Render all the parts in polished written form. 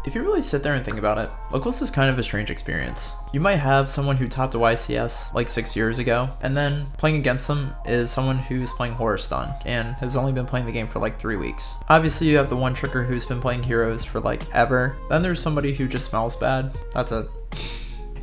If you really sit there and think about it, locals is kind of a strange experience. You might have someone who topped a YCS like 6 years ago, and then playing against them is someone who's playing Horror Stun and has only been playing the game for like 3 weeks. Obviously you have the one tricker who's been playing heroes for like ever. Then there's somebody who just smells bad. That's it.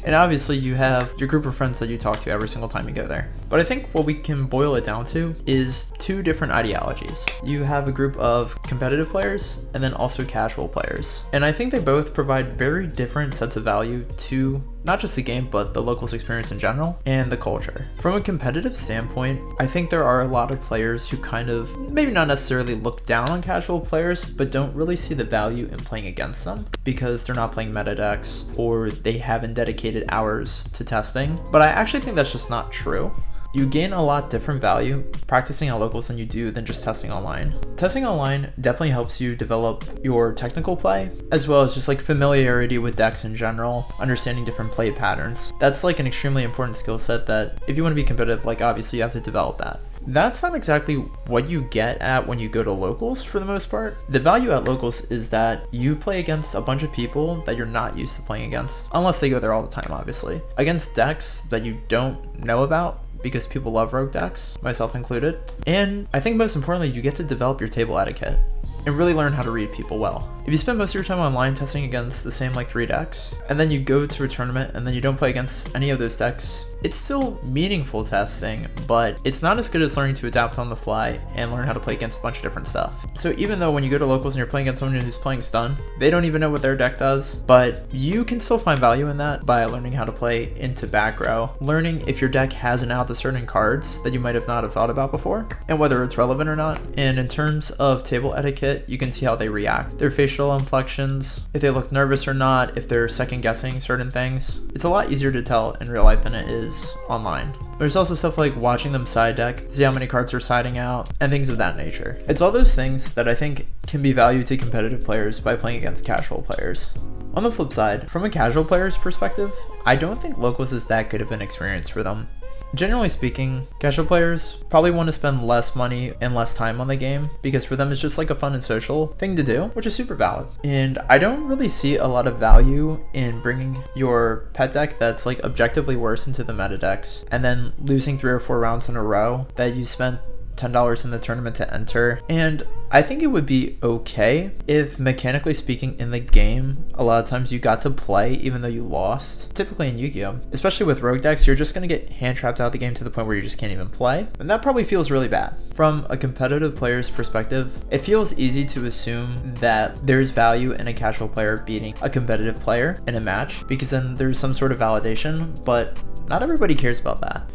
And obviously you have your group of friends that you talk to every single time you go there. But I think what we can boil it down to is two different ideologies. You have a group of competitive players and then also casual players. And I think they both provide very different sets of value to not just the game, but the locals experience in general and the culture. From a competitive standpoint, I think there are a lot of players who kind of, maybe not necessarily look down on casual players, but don't really see the value in playing against them because they're not playing meta decks or they haven't dedicated hours to testing. But I actually think that's just not true. You gain a lot different value practicing at locals than you do than just testing online. Testing online definitely helps you develop your technical play, as well as just like familiarity with decks in general, understanding different play patterns. That's like an extremely important skill set that if you want to be competitive, like obviously you have to develop that. That's not exactly what you get at when you go to locals for the most part. The value at locals is that you play against a bunch of people that you're not used to playing against, unless they go there all the time obviously, against decks that you don't know about, because people love rogue decks, myself included. And I think most importantly, you get to develop your table etiquette and really learn how to read people well. If you spend most of your time online testing against the same like 3 decks, and then you go to a tournament and then you don't play against any of those decks, it's still meaningful testing, but it's not as good as learning to adapt on the fly and learn how to play against a bunch of different stuff. So even though when you go to locals and you're playing against someone who's playing stun, they don't even know what their deck does, but you can still find value in that by learning how to play into back row, learning if your deck has an out to certain cards that you might have not have thought about before, and whether it's relevant or not. And in terms of table etiquette, you can see how they react, their facial inflections, if they look nervous or not, if they're second guessing certain things. It's a lot easier to tell in real life than it is online. There's also stuff like watching them side deck, see how many cards they're siding out, and things of that nature. It's all those things that I think can be valued to competitive players by playing against casual players. On the flip side, from a casual player's perspective, I don't think locals is that good of an experience for them. Generally speaking, casual players probably want to spend less money and less time on the game because for them it's just like a fun and social thing to do, which is super valid. And I don't really see a lot of value in bringing your pet deck that's like objectively worse into the meta decks and then losing 3 or 4 rounds in a row that you spent $10 in the tournament to enter. And I think it would be okay if, mechanically speaking, in the game, a lot of times you got to play even though you lost. Typically in Yu-Gi-Oh! Especially with rogue decks, you're just going to get hand trapped out of the game to the point where you just can't even play. And that probably feels really bad. From a competitive player's perspective, it feels easy to assume that there's value in a casual player beating a competitive player in a match because then there's some sort of validation, but not everybody cares about that.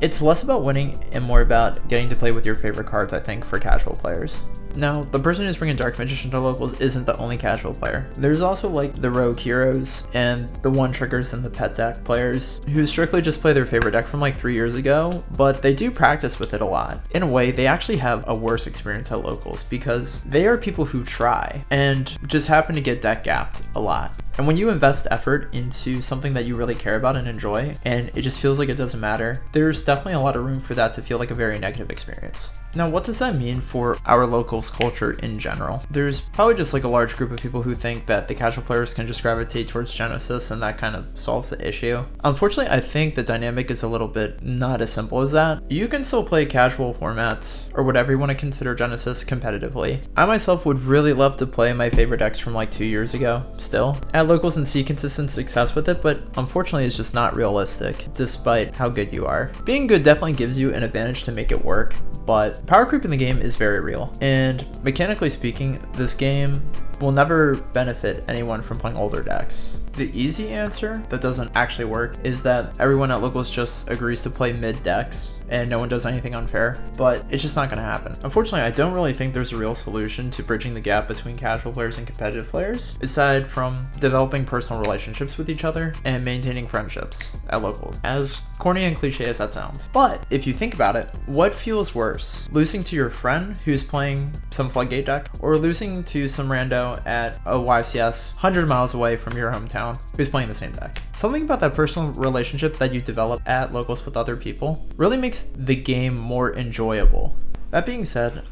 It's less about winning and more about getting to play with your favorite cards, I think, for casual players. Now, the person who's bringing Dark Magician to locals isn't the only casual player. There's also like the rogue heroes and the one triggers and the pet deck players who strictly just play their favorite deck from like 3 years ago, but they do practice with it a lot. In a way, they actually have a worse experience at locals because they are people who try and just happen to get deck gapped a lot. And when you invest effort into something that you really care about and enjoy, and it just feels like it doesn't matter, there's definitely a lot of room for that to feel like a very negative experience. Now, what does that mean for our locals culture in general? There's probably just like a large group of people who think that the casual players can just gravitate towards Genesis and that kind of solves the issue. Unfortunately, I think the dynamic is a little bit not as simple as that. You can still play casual formats or whatever you want to consider Genesis competitively. I myself would really love to play my favorite decks from like 2 years ago still at locals and see consistent success with it, but unfortunately it's just not realistic despite how good you are. Being good definitely gives you an advantage to make it work, but power creep in the game is very real, and mechanically speaking, this game will never benefit anyone from playing older decks. The easy answer that doesn't actually work is that everyone at locals just agrees to play mid decks and no one does anything unfair, but it's just not going to happen. Unfortunately, I don't really think there's a real solution to bridging the gap between casual players and competitive players, aside from developing personal relationships with each other and maintaining friendships at locals, as corny and cliche as that sounds. But if you think about it, what feels worse? Losing to your friend who's playing some Floodgate deck, or losing to some rando at a YCS 100 miles away from your hometown who's playing the same deck? Something about that personal relationship that you develop at locals with other people really makes the game more enjoyable. That being said,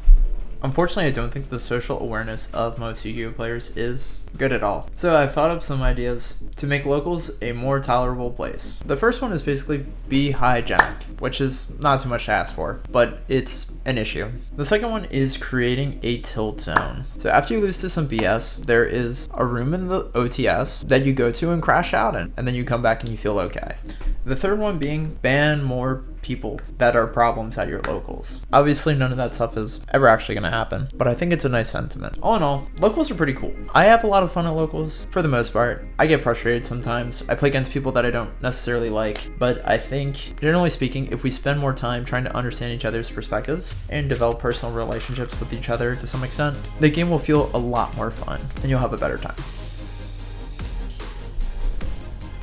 Unfortunately, I don't think the social awareness of most Yu-Gi-Oh players is good at all. So I thought up some ideas to make locals a more tolerable place. The first one is basically be hygienic, which is not too much to ask for, but it's an issue. The second one is creating a tilt zone. So after you lose to some BS, there is a room in the OTS that you go to and crash out in, and then you come back and you feel okay. The third one being ban more people that are problems at your locals. Obviously, none of that stuff is ever actually going to happen, but I think it's a nice sentiment. All in all, locals are pretty cool. I have a lot of fun at locals for the most part. I get frustrated sometimes. I play against people that I don't necessarily like, but I think, generally speaking, if we spend more time trying to understand each other's perspectives and develop personal relationships with each other to some extent, the game will feel a lot more fun and you'll have a better time.